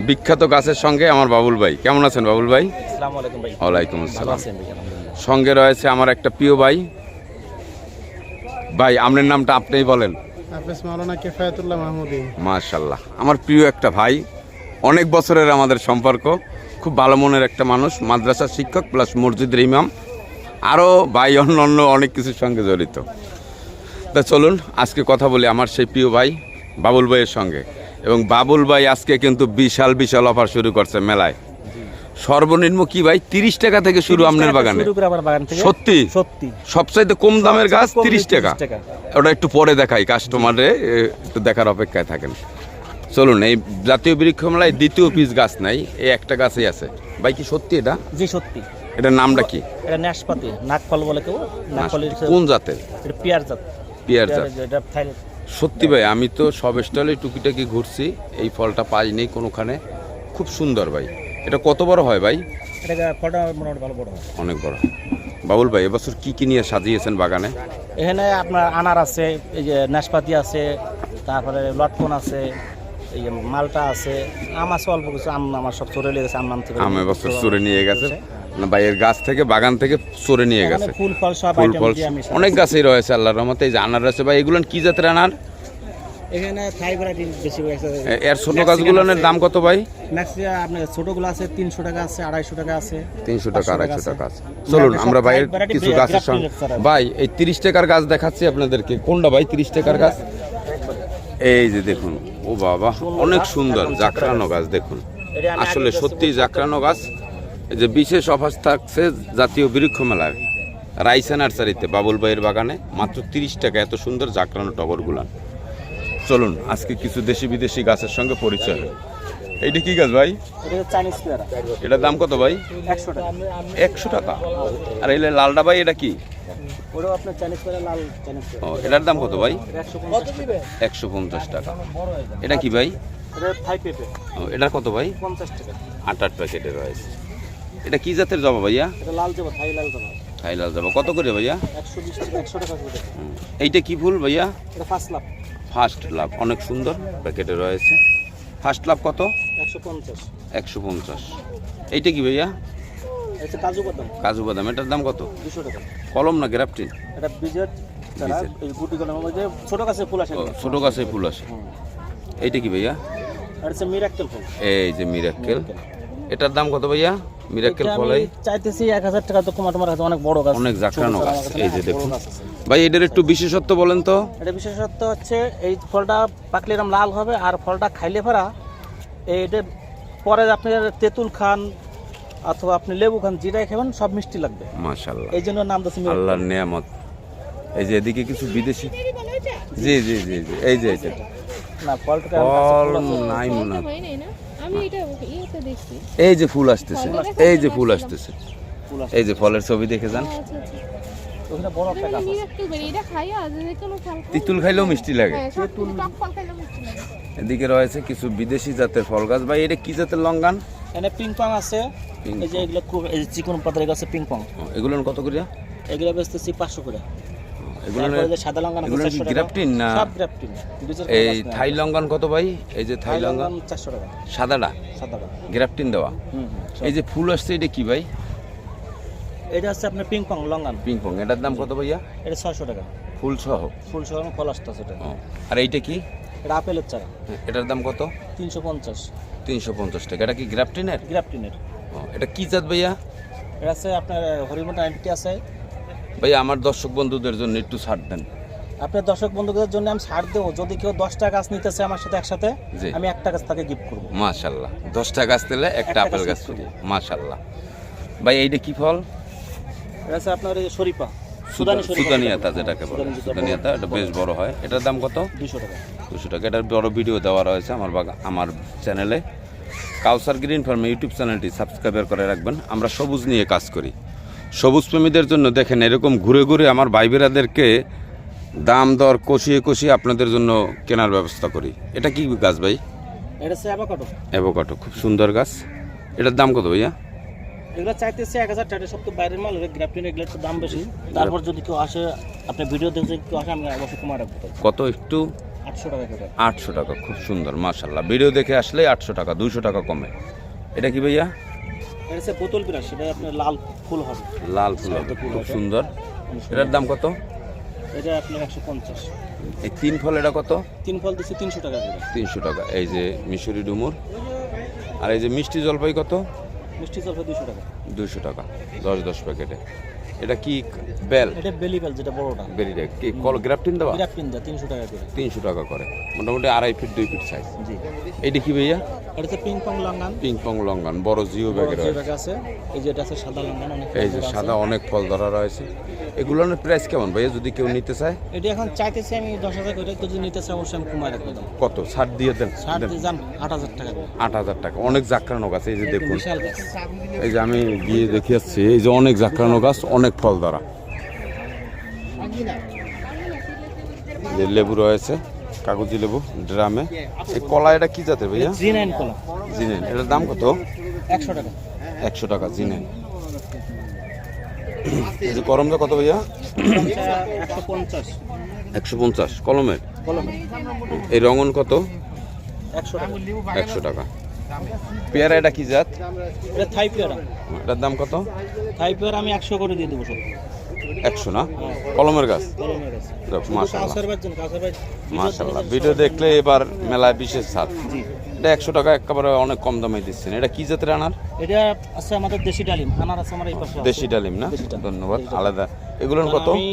বিখ্যাত গাছের সঙ্গে আমার বাবুল ভাই। কেমন আছেন বাবুল ভাই? আসসালামু আলাইকুম ভাই। ওয়ালাইকুম আসসালাম। আছেন ভাই? আলহামদুলিল্লাহ। সঙ্গে রয়েছে আমার একটা প্রিয় ভাই। ভাই আপনার নামটা আপনিই বলেন। হাফেজ মাওলানা কিফায়াতুল্লাহ মাহমুদী। মাশাআল্লাহ, আমার প্রিয় একটা ভাই, অনেক বছরের আমাদের সম্পর্ক, খুব ভালো মনের একটা মানুষ, মাদ্রাসার শিক্ষক প্লাস মসজিদের ইমাম, আরও ভাই অন্য অনেক কিছুর সঙ্গে জড়িত। তা চলুন আজকে কথা বলি আমার সেই প্রিয় ভাই বাবুল ভাইয়ের সঙ্গে। এবং বাবুল ভাই আজকে কিন্তু বিশাল বিশাল অফার শুরু করছে মেলায়। সর্বনিম্ন কি ভাই 30 টাকা থেকে শুরু আপনার বাগানে? সত্যি সত্যি সবচাইতে কম দামের গাছ 30 টাকা। ওটা একটু পরে দেখাই, কাস্টমারে একটু দেখার অপেক্ষায় থাকেন। চলুন, এই জাতীয় বৃক্ষ মেলায় দ্বিতীয় পিস গাছ নাই, এই একটা গাছই আছে। ভাই কি সত্যি এটা? জি সত্যি। এটার নামটা কি? এটা নাশপাতি, নাকফল বলে কেউ। নাকফলের কোন জাতের? এটা পিয়ার জাত। পিয়ার জাত। এটা থাইল্যান্ড। সত্যি ভাই, আমি তো সব স্টলে টুকিটাকি ঘুরছি, এই ফলটা পাইনি কোনোখানে। খুব সুন্দর ভাই। এটা কত বড় হয় ভাই? এটা ফলটা মোটামুটি ভালো বড় হয়। অনেক বড়। বাবুল ভাই এবছর কি কি নিয়ে সাজিয়েছেন বাগানে? এখানে আপনার আনার আছে, এই যে নাশপাতি আছে, তারপরে লটকন আছে, এই যে মালটা আছে, আম আছে অল্প কিছু। আম আমার সব চড়ে লেগেছে, আম নাম থেকে। আম এবছর চড়ে নিয়ে গেছে না ভাই, এর গাছ থেকে বাগান থেকে চড়ে নিয়ে গেছে। ফুল ফল সব ফুল আইটেম ফল দিয়ে আমি অনেক গাছই রয়েছে আল্লাহর রহমতে। এই যে আনার রয়েছে ভাই, এগুলো কি জাতের আনার? এখানে থাই ভ্যারাইটি বেশি হয়েছে। এর ছোট গাছগুলোর দাম কত ভাই? ম্যাক্সিমাম আপনার ছোটগুলো আছে 300 টাকা আছে, 250 টাকা আছে, 300 টাকা 250 টাকা আছে। চলুন আমরা ভাইয়ের কিছু গাছের সঙ্গে। ভাই এই 30 টাকার গাছ দেখাচ্ছি আপনাদেরকে। কোনটা ভাই 30 টাকার গাছ? এই যে দেখুন, ও বাবা অনেক সুন্দর জাকরানো গাছ। দেখুন আসলে সত্যি জাকরানো গাছ। এই যে বিশেষ অফার থাকছে জাতীয় বৃক্ষ মেলায় রাইসা নার্সারিতে বাবুল ভাইয়ের বাগানে, মাত্র 30 টাকা এত সুন্দর জাকরানো টগরগুলান। চলুন আজকে কিছু দেশি বিদেশি গাছের সঙ্গে পরিচয়। এইটা কি গাছ ভাই? এটা চাইনিজ পেয়ারা। এটার দাম কত ভাই? 100 টাকা। 100 টাকা। আর এই লালটা ভাই এটা কি? ওটাও আপনার চাইনিজ পেয়ারা, লাল চাইনিজ পেয়ারা। ও এটার দাম কত ভাই? 150 টাকা। 150 টাকা। এটা কি ভাই? এটা থাই পেঁপে। ও এটার কত ভাই? 50 টাকা। 8 প্যাকেটে রয়েছে। এটা কি জাতের জবা ভাইয়া? এটা লাল জবা, থাই লাল জবা। থাই লাল জবা কত করে ভাইয়া? 120 টাকা, 100 টাকা করে। এইটা কি ফুল ভাইয়া? এটা ফার্স্ট লাভ। ফার্স্ট লাভ, অনেক সুন্দর প্যাকেটে রয়েছে। ফার্স্ট লাভ কত? 150। 150। এইটা কি ভাইয়া? এটা কাজু বাদাম। কাজু বাদাম, এটার দাম কত? 200 টাকা। কলম না গ্রাফটিন? এটা বীজের চারা, বীজের। এই গুটি কলমের মধ্যে ছোট গাছে ফুল আসে। ছোট গাছে ফুল আসে। এইটা কি ভাইয়া? এটা হচ্ছে মিরাক্কেল ফুল। এই যে মিরাক্কেল, এটার দাম কত ভাইয়া? মিরাক্কেল ফলাই চাইতেছি 1000 টাকা। তো তোমার কাছে অনেক বড় গাছ, অনেক জাকরানো গাছ। এই যে দেখুন ভাই, এটার একটু বিশেষত্ব বলেন তো। এটা বিশেষত্ব হচ্ছে এই ফলটা পাকলে এরকম লাল হবে, আর ফলটা খাইলে পরা এইটা পরে আপনি তেঁতুল খান অথবা আপনি লেবু খান, যেটাই খাবেন সব মিষ্টি লাগবে। মাশাআল্লাহ, এই জন্য নাম দিয়েছি আল্লাহর নিয়ামত। এই যে এদিকে কিছু বিদেশি, জি জি জি জি, এই যে এই যে না ফলটা ফল নাই মনে হয়। এই যে ফুল আসতেছে, এই যে ফুল আসতেছে, এই যে ফলের ছবি দেখে যান। ওখানে বড় একটা গাছ আছে। তিতুল খাইলেও মিষ্টি লাগে। এদিকে রয়েছে কিছু বিদেশি জাতের ফল গাছ। ভাই এটা কি জাতের লঙ্গান? এখানে পিংপং আছে। এই যে এগুলো খুব এই চিকন পাতার গাছে পিংপং। এগুলো কত করে? এগুলো বেচতেছি 500 করে। এগুলো সাদা লঙ্কান এগুলো কি গ্রাফটিন না? সব গ্রাফটিন। এই থাই লঙ্কান কত ভাই? এই যে থাই লঙ্কান 400 টাকা। সাদাটা সাদাটা গ্রাফটিন দেওয়া। এই যে ফুল আসছে এটা কি ভাই? এটা হচ্ছে আপনার পিংপং লঙ্কান। পিংপং, এটার দাম কত ভাইয়া? এটা 600 টাকা। ফুল সহ? ফুল সহ ফল আসতেছে এটা। আর এইটা কি? এটা আপেলের চারা। এটার দাম কত? 350। 350 টাকা। এটা কি গ্রাফটিনের? গ্রাফটিনের। এটা কি জাত ভাইয়া? এটা আছে আপনার হরিমন 90 আছে। ভাই আমার দর্শক বন্ধুদের জন্য একটু ছাড় দেন। আপনার দর্শক বন্ধুদের জন্য আমি ছাড় দেবো। যদি কেউ 10টা গাছ নিতেছে আমার সাথে একসাথে, আমি একটা গাছ তাকে গিফট করবো। মাশাআল্লাহ, 10টা গাছ দিলে একটা আপেল গাছ পাবো। মাশাআল্লাহ। ভাই এইটা কি ফল? এটা আছে আপনার এই শরীফা, সুদানিয়াতা যেটাকে বলে, সুদানিয়াতা। এটা বেশ বড় হয়। এটার দাম কত? 200 টাকা। 200 টাকা। এটার বড় ভিডিও দেওয়া রয়েছে আমার চ্যানেলে, কাউসার গ্রিন ফার্ম ইউটিউব চ্যানেলটি সাবস্ক্রাইব করে রাখবেন। আমরা সবুজ নিয়ে কাজ করি। সবুজ প্রেমীদের জন্য দেখেন এরকম ঘুরে ঘুরে আমার ভাই বেরাদেরকে দাম দর কষিয়ে কষিয়ে আপনাদের জন্য কেনার ব্যবস্থা করি। এটা কি গাছ ভাই? এটা হচ্ছে অ্যাভোকাডো। অ্যাভোকাডো, খুব সুন্দর গাছ। এটার দাম কত ভাইয়া? এগুলো চাইতেছে 1000 টাকা। সব তো বাইরের মাল, গ্রাফটিন এগুলোর তো দাম বেশি। তারপর যদি কেউ আসে, আপনি ভিডিও দেখে কেউ আসে, আমি অবশ্যই কমায় রাখবো। কত একটু? 800 টাকা করে। 800 টাকা, খুব সুন্দর মাশাআল্লাহ। ভিডিও দেখে আসলে 800 টাকা, 200 টাকা কমে। এটা কি ভাইয়া? এটা হচ্ছে বোতল বিরাট, সেটা আপনার লাল ফুল হবে। লাল ফুল হবে, খুব সুন্দর। এটার দাম কত? এটা আপনার 150। এই 3 ফল এটা কত? 3 ফল দিচ্ছে 300 টাকা করে। 300 টাকা। এই যে মিশরি ডুমুর, আর এই যে মিষ্টি জলপাই কত? মিষ্টি জলপাই 200 টাকা। 200 টাকা, 10 প্যাকেটে। এটা কি বেল? এটা বেলি বেল, যেটা বড়টা। বেরিটা কি কল গ্রাফটিন দেওয়া? গ্রাফটিন দেওয়া 300 টাকা করে। 300 টাকা করে, মোটামুটি 2.5 ফিট 2 ফিট সাইজ। জি। এইটা কি ভাইয়া? এটা হচ্ছে ping pong longan. Ping pong longan, বড় জিও ব্যাগের যে ব্যাগ আছে, এই যে এটা আছে সাদা লঙ্গান, অনেক এই যে সাদা অনেক ফল ধরা রয়েছে। এগুলোর প্রাইস কেমন ভাইয়া যদি কেউ নিতে চায়? এটা এখন চাইতেছি আমি 10,000 করে, তো যদি নিতে চাই অবশ্যই আমি কমায় রাখবো দাম। কত ছাড় দিয়ে দেন? 60 দিয়ে যান 8,000 টাকা করে। 8,000 টাকা। অনেক জাকরানো গাছ, এই যে দেখুন, বিশাল গাছ। এই যে আমি গিয়ে দেখে আসছি, এই যে অনেক জাকরানো গাছ, অনেক ফল ধরা। যে লেবু রয়েছে, কাগজি লেবু ড্রামে। এই কলা এটা কি জাতের ভাইয়া? জিনাইন কলা। জিনেন, এটার দাম কত? 100 টাকা। 100 টাকা জিনেন। এই যে করমজা কত ভাইয়া? 150 150 কলমের। কলমে। এই রঙন কত? 100 টাকা। 100 টাকা। পেয়ারা এটা কি জাত? এটা থাই পেয়ারা। এটার দাম কত? থাই পেয়ারা আমি 100 করে দিয়ে দেবো সব। 100 না? কলমের গাছ। কলমের গাছ। মাশাআল্লাহ, কাউসার ভাই। মাশাআল্লাহ। ভিডিও দেখলে এবার মেলায় বিশেষ ছাড়। জি। এটা 100 টাকা একেবারে অনেক কম দামে দিচ্ছেন। এটা কি জাতের আনার? এটা আছে আমাদের দেশি ডালিম, আনার আছে আমার এই পাশে। দেশি ডালিম না? দেশি ডালিম। ধন্যবাদ। আলাদা এগুলোর কত? আমি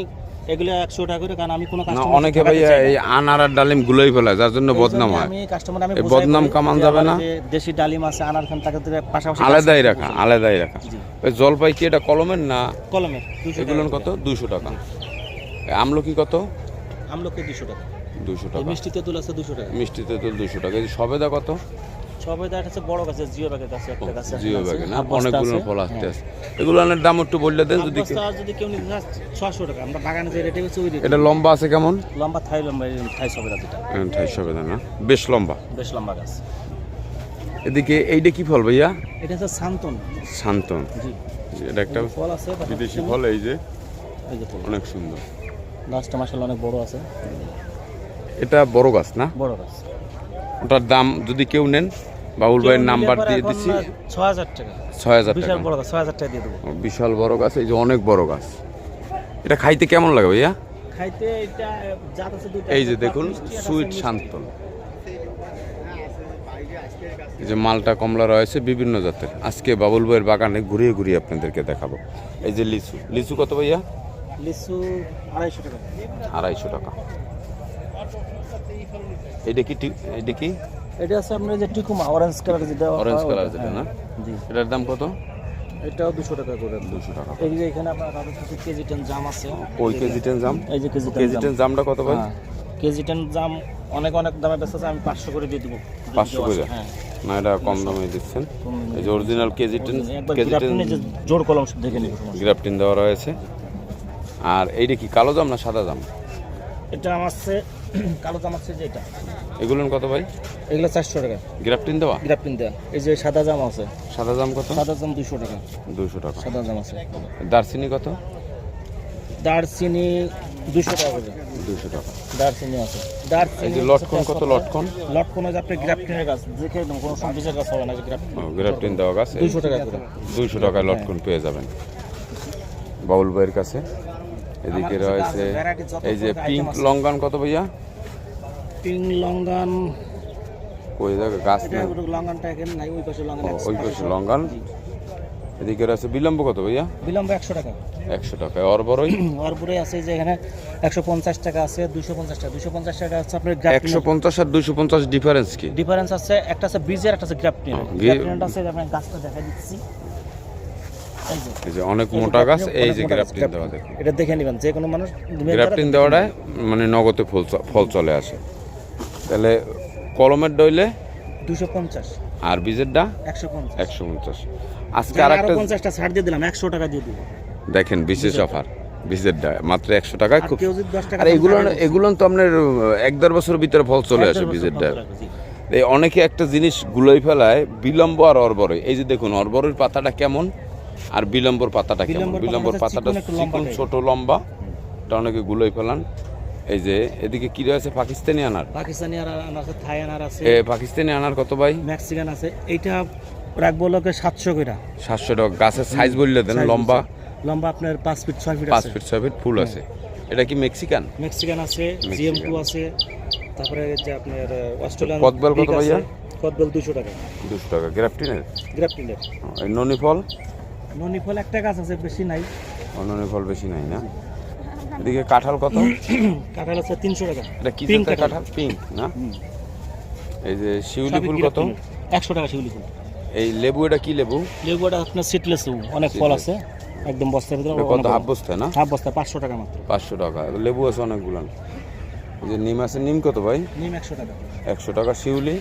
এগুলো 100 টাকা করে, কারণ আমি কোনো না, কাস্টমার অনেকে ভাইয়া এই আনার আর ডালিম গুলোই ফেলায়, যার জন্য বদনাম হয়। আমি কাস্টমার আমি এই বুঝাই বদনাম বলি কামান যে যাবে আমার না? যে দেশি ডালিম আছে, আনার খান তাকে দুটো পাশাপাশি আলাদাই রাখা, আলাদাই রাখা। জি। ওই জলপাই কি এটা কলমের না? কলমের 200 টাকা। এগুলোর কত? 200 টাকা। আমলকি কত? আমলকি 200 টাকা। 200 এই টাকা। মিষ্টি তেঁতুল আছে 200 টাকা। মিষ্টি তেঁতুল 200 টাকা। এই যে সবেদা কত? সবাই দেখা যাচ্ছে বড় গাছে জিও ব্যাগের কাছে একটা গাছে জিও ব্যাগে না? হাফ বস্তা অনেকগুলো আছে। ফল আসতে আছে। এগুলোর দাম একটু বললে দেন হাফ যদি। বস্তা যদি কেউ নিতে চায় 600 টাকা। আমরা বাগানে যে রেটে বেচি ওই রেটে। এটা লম্বা আছে কেমন? লম্বা থাই লম্বা, এই থাই সবেদা যেটা। ঠাই সবেদা না? বেশ লম্বা। বেশ লম্বা গাছ। এদিকে এইটা কি ফল ভাইয়া? এটা হচ্ছে শান্তন। শান্তন। জি। এটা একটা ফল আছে বিদেশি ফল, এই যে এই যে ফল। অনেক সুন্দর। গাছটা মাশাআল্লাহ অনেক বড় আছে। এটা বড় গাছ না? বড় গাছ। ওটার দাম যদি কেউ নেন, বাবুল ভাইয়ের নাম্বার দিয়ে দিচ্ছি। 6000 টাকা। 6000 বিশাল টাকা। বড় গাছ, 6000 টাকা দিয়ে দেবো। বিশাল বড় গাছ, এই যে অনেক বড় গাছ। এটা খাইতে কেমন লাগে ভাইয়া? খাইতে এটা জাত আছে দুটো। এই যে দেখুন, সুইট শান্তন। এই যে মালটা কমলা রয়েছে বিভিন্ন জাতের। আজকে বাবুল ভাইয়ের বাগানে ঘুরিয়ে ঘুরিয়ে আপনাদেরকে দেখাবো। এই যে লিচু, লিচু কত ভাইয়া? লিচু 250 টাকা। 250 টাকা। এইটা কি এইটা কি? এটা আছে আপনার যে টিকুমা অরেঞ্জ কালার যেটা। অরেঞ্জ কালার যেটা না? জি। এটার দাম কত? এটাও 200 টাকা করে। 200 টাকা। এই যে এখানে আপনার তাদের কাছে কেজি 10 জাম আছে। ওই কেজি 10 জাম? এই যে কেজি 10 কেজি 10 জামটা কত ভাই? কেজি 10 জাম অনেক অনেক দামে বেচতেছে, আমি 500 করে দিয়ে দেবো। 500 করে? হ্যাঁ। না, এটা কম দামে দিচ্ছেন। এই যে অরিজিনাল কেজি 10, একবার কেজি 10 গ্রাফটিনে যে জোর কলম দেখে নিব। গ্রাফটিন দেওয়া রয়েছে। আর এইটা কি কালো জাম না সাদা জাম? এটা আমার আছে কালো জাম আছে যেটা। এগুলোর কত ভাই? এগুলো 400 টাকা। গ্রাফটিন দেওয়া? গ্রাফটিন দেওয়া। এই যে সাদা জাম আছে। সাদা জাম কত? সাদা জাম 200 টাকা। 200 টাকা। সাদা জাম আছে। দারচিনি কত? দারচিনি 200 টাকা করে। 200 টাকা। দারচিনি আছে। এই দারচিনি যে লটকন কত? লটকন? লটকন আছে আপনার গ্রাফটিনের গাছ, দেখে একদম কোনো সবজির গাছ হবে না, যে গ্রাফটিন। গ্রাফটিন দেওয়া গাছ। 200 টাকা করে। 200 টাকায় লটকন পেয়ে যাবেন বাবুল ভাইয়ের কাছে। এদিকে রয়েছে এই যে পিঙ্ক লঙ্গান কত ভাইয়া? পিং লঙ্গান ওই জায়গায় গাছ এটা না? লঙ্গানটা এখানে নাই, ওই পাশে লঙ্গান আছে। ওই পাশে লঙ্গান। এদিকে রয়েছে বিলম্ব কত ভাইয়া? বিলম্ব 100 টাকা। 100 টাকায়। ওর বড়ই ওর পরে আছে যে এখানে 150 টাকা আছে, 250 টাকা। 250 টাকা আছে আপনার গ্রাফটিন। 150 আর 250 ডিফারেন্স কি? ডিফারেন্স আছে, একটা আছে বীজের, একটা আছে গ্রাফটিন। গ্রাফটিনটা আছে আমি গাছটা দেখাই দিচ্ছি। এই যে এই যে অনেক মোটা গাছ, এই যে গ্রাফটিন দেওয়া দেখুন। এটা দেখে নেবেন, যে কোনো মানুষ গ্রাফটিন দেওয়াটায় মানে নগদে ফল চলে আসে। তাহলে কলমের ডইলে 250 আর বীজেরটা 150। 150। আজকে আর আরেকটা 50টা ছাড় দিয়ে দিলাম, 100 টাকা দিয়ে দিব। দেখেন বিশেষ অফার, বীজেরটা মাত্র 100 টাকায়। আর খুব কেউ যদি 10 টাকা আর এগুলো তো আপনার 1-1.5 বছরের ভিতরে ফল চলে আসে বীজেরটা। এই অনেকে একটা জিনিস গুলোই ফেলায়, বিলম্ব আর অরবরই। এই যে দেখুন অরবরের পাতাটা কেমন আর বিলম্বর পাতাটা কেমন। বিলম্বর পাতাটা চিকন ছোট লম্বা, এটা অনেকে গুলোই ফেলান। এই যে এদিকে কি রয়েছে পাকিস্তানি আনার, পাকিস্তানি আনার আছে, থাই আনার আছে, পাকিস্তানি আনার কত ভাই? মেক্সিকান আছে। এইটা রাখবো লোকে 700 করে। 700 টাকা। গাছের সাইজ বললে দেন। লম্বা লম্বা আপনার 5 ফিট 6 ফিট 5 আছে। ফিট 6 ফিট ফুল আছে। এটা কি মেক্সিকান? মেক্সিকান আছে, GM2 আছে, তারপরে যে আপনার অস্ট্রেলিয়ান কদবেল কত ভাইয়া? কদবেল 200 টাকা। 200 টাকা। গ্রাফটিনের? গ্রাফটিনের। এই ননি ফল? ননি ফল একটা গাছ আছে, বেশি নাই। ননি ফল বেশি নাই না? এদিকে কাঁঠাল কত? কাঁঠাল আছে 300 টাকা। এটা কি জাতের কাঁঠাল? পিঙ্ক না? এই যে শিউলি ফুল কত? 100 টাকা শিউলি ফুল। এই লেবু, এটা কি লেবু? লেবুটা আপনার সিডলেস লেবু, অনেক ফল আছে, একদম বস্তার ভিতরে। কত? হাফ বস্তা না? হাফ বস্তা 500 টাকা মাত্র। 500 টাকা। লেবু আছে অনেকগুলো। এই যে নিম আছে, নিম কত ভাই? নিম 100 টাকা। 100 টাকা। শিউলি?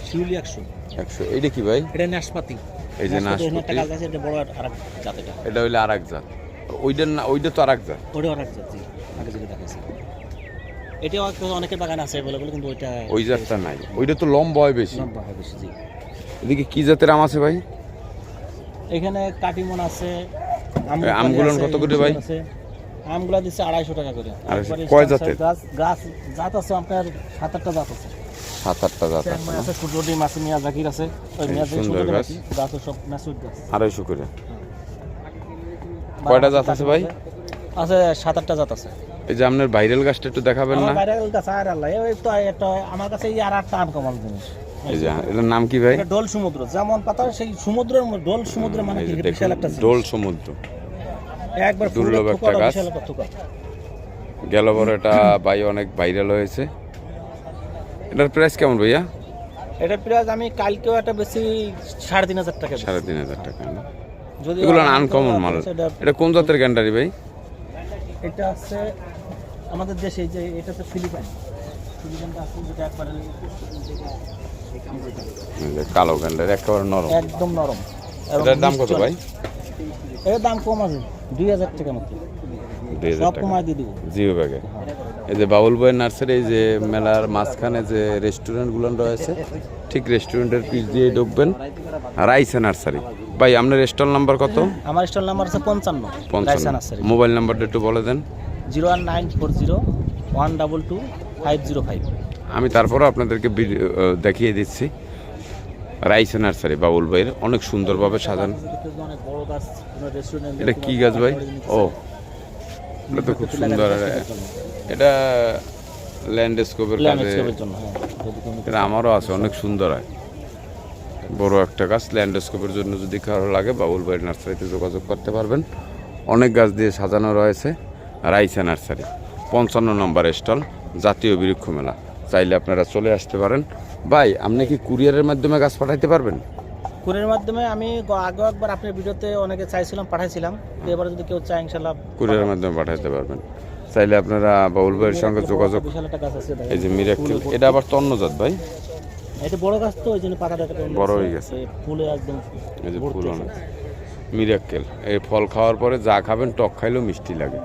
শিউলি 100। এইটা কি ভাই? এটা নাশপাতি। এই যে নাশপাতি, একটা গাছ আছে, এটা বড় আরেক জাত। এটা হইলো আরেক জাত। ওইটা না, ওইটা তো আরেক জাত। ওটা আরেক জাত, জি। আগে যেটা দেখাইছি এটাও অনেকের বাগান আছে अवेलेबल, কিন্তু ওইটা ওই জাতটা নাই। ওইটা তো লম্বা হয় বেশি। লম্বা হয় বেশি, জি। এদিকে কি জাতের আম আছে ভাই? এখানে কাটিমন আছে। আমগুলো কত করে ভাই? আমগুলো দিচ্ছে 250 টাকা করে। কয় জাতের গাছ? জাত আছে আপনার 7-8টা জাত আছে। 7-8টা জাত আছে। আছে ছোটটি মাছ, মিয়াজাকির আছে। ওই মিয়াজাকি সুন্দর ছোট গাছ। গাছ সব ম্যাচুইড গাছ। 250 করে। কয়টা জাত আছে ভাই? আছে 7-8টা জাত আছে। এই যে আপনার ভাইরাল গাছটা একটু দেখাবেন না? ভাইরাল গাছ আর আল্লাহ, এই তো একটা আমার কাছে এই আর একটা আনকমন জিনিস। এই যে এটার নাম কি ভাই? এটা ডোল সমুদ্র। যেমন পাতা সেই সমুদ্রের ডোল সমুদ্র, মানে কি বিশাল একটা জিনিস। ডোল সমুদ্র একবার দুর্লভ একটা গাছ। বিশাল একটা থোকা। গেল বড় এটা ভাই অনেক ভাইরাল হয়েছে। এটার প্রাইস কেমন ভাইয়া? এটা প্রাইস আমি কালকেও একটা বেশি 3,500 টাকা। 3,500 টাকা না? যদি এগুলো আনকমন মাল। এটা কোন জাতের গ্যান্ডারি ভাই? এটা আছে আমাদের দেশে, যে এটা হচ্ছে ফিলিপাইন। ফিলিপাইনটা আছে, যেটা একবারে এই যে কালো গ্যান্ডারি, একেবারে নরম, একদম নরম। এটার দাম কত ভাই? এর দাম কম আছে, 2,000 টাকা মাত্র। 2,000 সব টাকা কমায় দিয়ে দিব। জিও ব্যাগে। এই যে বাউল বই নার্সারি, এই যে মেলার মাঝখানে যে রেস্টুরেন্টগুলো রয়েছে, ঠিক রেস্টুরেন্টের পিছ দিয়ে ঢুকবেন। রাইসা নার্সারি। ভাই আপনার স্টল নাম্বার কত? আমার স্টল নাম্বার আছে 55। 55। মোবাইল নাম্বারটা একটু বলে দেন। 01940-122-505। আমি তারপরও আপনাদেরকে দেখিয়ে দিচ্ছি। রাইসা নার্সারি বাউল ভাইয়ের, অনেক সুন্দরভাবে সাজানো। অনেক বড় গাছ, রেস্টুরেন্ট। এটা কি গাছ ভাই? ও, এটা তো খুব সুন্দর। এটা ল্যান্ডস্কেপের কাজে। এটা আমারও আছে, অনেক সুন্দর হয়। বড় একটা গাছ, ল্যান্ডস্কেপের জন্য যদি কারো লাগে বাবুল ভাই নার্সারিতে যোগাযোগ করতে পারবেন। অনেক গাছ দিয়ে সাজানো রয়েছে। রাইসা নার্সারি, 55 নম্বর স্টল, জাতীয় বৃক্ষ মেলা। চাইলে আপনারা চলে আসতে পারেন। ভাই আপনি কি কুরিয়ারের মাধ্যমে গাছ পাঠাইতে পারবেন? কুরিয়ারের মাধ্যমে আমি আগে একবার আপনার ভিডিওতে অনেকে চাইছিলাম, পাঠাইছিলাম। তো এবারে যদি কেউ চায় ইনশাআল্লাহ কুরিয়ারের মাধ্যমে পাঠাইতে পারবেন। চাইলে আপনারা বাউল ভাইয়ের সঙ্গে যোগাযোগ। বিশাল একটা গাছ আছে ভাই। এই যে মিরাক্কেল, এটা আবার তন্নজাত ভাই। এটা বড় গাছ তো, ওই জন্য পাতাটা বড় হয়ে গেছে, ফুলে একদম। এই যে ফুল অনেক। মিরাক্কেল, এই ফল খাওয়ার পরে যা খাবেন টক খাইলেও মিষ্টি লাগে।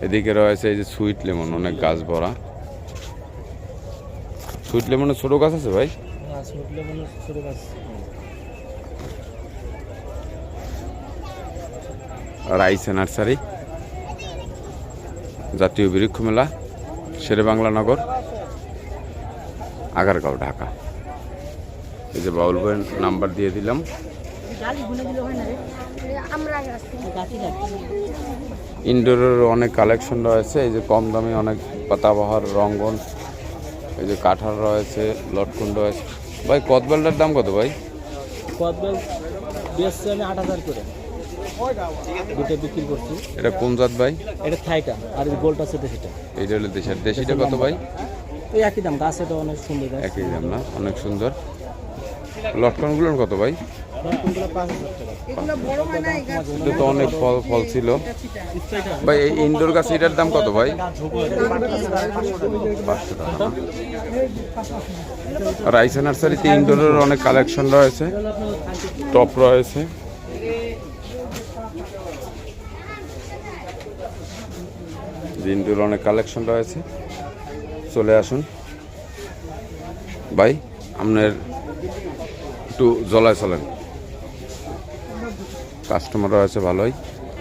এদিকে রয়েছে এই যে সুইট লেমন, অনেক গাছ ভরা। সুইট লেমনের ছোট গাছ আছে ভাই? সুইট লেমনের ছোট গাছ। রাইসা নার্সারি, জাতীয় বৃক্ষ মেলা, শেরেবাংলা নগর, আগারগাঁও, ঢাকা। এই যে বাউল ভাইয়ের নাম্বার দিয়ে দিলাম। ইনডোরের অনেক কালেকশন রয়েছে। এই যে কম দামে অনেক পাতাবাহার, রঙ্গন, এই যে কাঁঠাল রয়েছে, লটকন রয়েছে। ভাই কদবেলটার দাম কত ভাই? কদবেল বেচছি আমি 8,000 করে, দুটো বিক্রি করছি। এটা কোন জাত ভাই? এটা থাইটা, আর এই গোল্ড আছে দেশিটা। এইটা হলো দেশের। দেশিটা কত ভাই? ওই একই দাম, গাছ এটা অনেক সুন্দর গাছ। একই দাম না? অনেক সুন্দর। লটকনগুলোর কত ভাই? লটকনগুলো 5,000 টাকা। এটা তো অনেক ফল ফল ছিল ভাই। এই ইনডোর গাছ, এটার দাম কত ভাই? 500 টাকা। রাইসা নার্সারিতে ইনডোরের অনেক কালেকশন রয়েছে, টপ রয়েছে। ইনডোর অনেক কালেকশন রয়েছে, চলে আসুন ভাই। আপনার একটু জলায় চলেন, কাস্টমার রয়েছে ভালোই।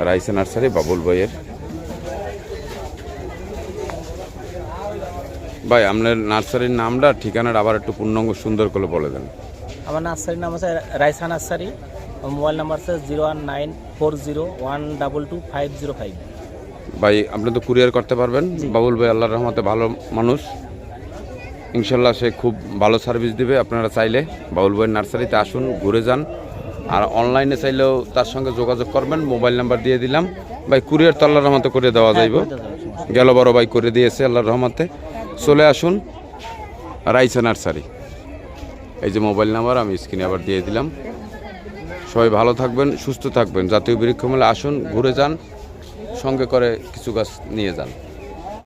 রাইসা নার্সারি বাবুল ভাইয়ের। ভাই আপনার নার্সারির নামটা ঠিকানাটা আবার একটু পূর্ণাঙ্গ সুন্দর করে বলে দেন। আমার নার্সারির নাম আছে রাইসা নার্সারি, মোবাইল নাম্বার আছে 01940122505। ভাই আপনি তো কুরিয়ার করতে পারবেন। বাবুল ভাই আল্লাহর রহমতে ভালো মানুষ, ইনশাল্লাহ সে খুব ভালো সার্ভিস দিবে। আপনারা চাইলে বাবুল ভাইয়ের নার্সারিতে আসুন, ঘুরে যান। আর অনলাইনে চাইলেও তার সঙ্গে যোগাযোগ করবেন, মোবাইল নাম্বার দিয়ে দিলাম। ভাই কুরিয়ার তো আল্লাহর রহমতে করে দেওয়া যাইব, গেল বড় ভাই করে দিয়েছে আল্লাহর রহমতে। চলে আসুন রাইসা নার্সারি, এই যে মোবাইল নাম্বার আমি স্ক্রিনে আবার দিয়ে দিলাম। সবাই ভালো থাকবেন, সুস্থ থাকবেন। জাতীয় বৃক্ষ মেলা আসুন, ঘুরে যান, সঙ্গে করে কিছু গাছ নিয়ে যান।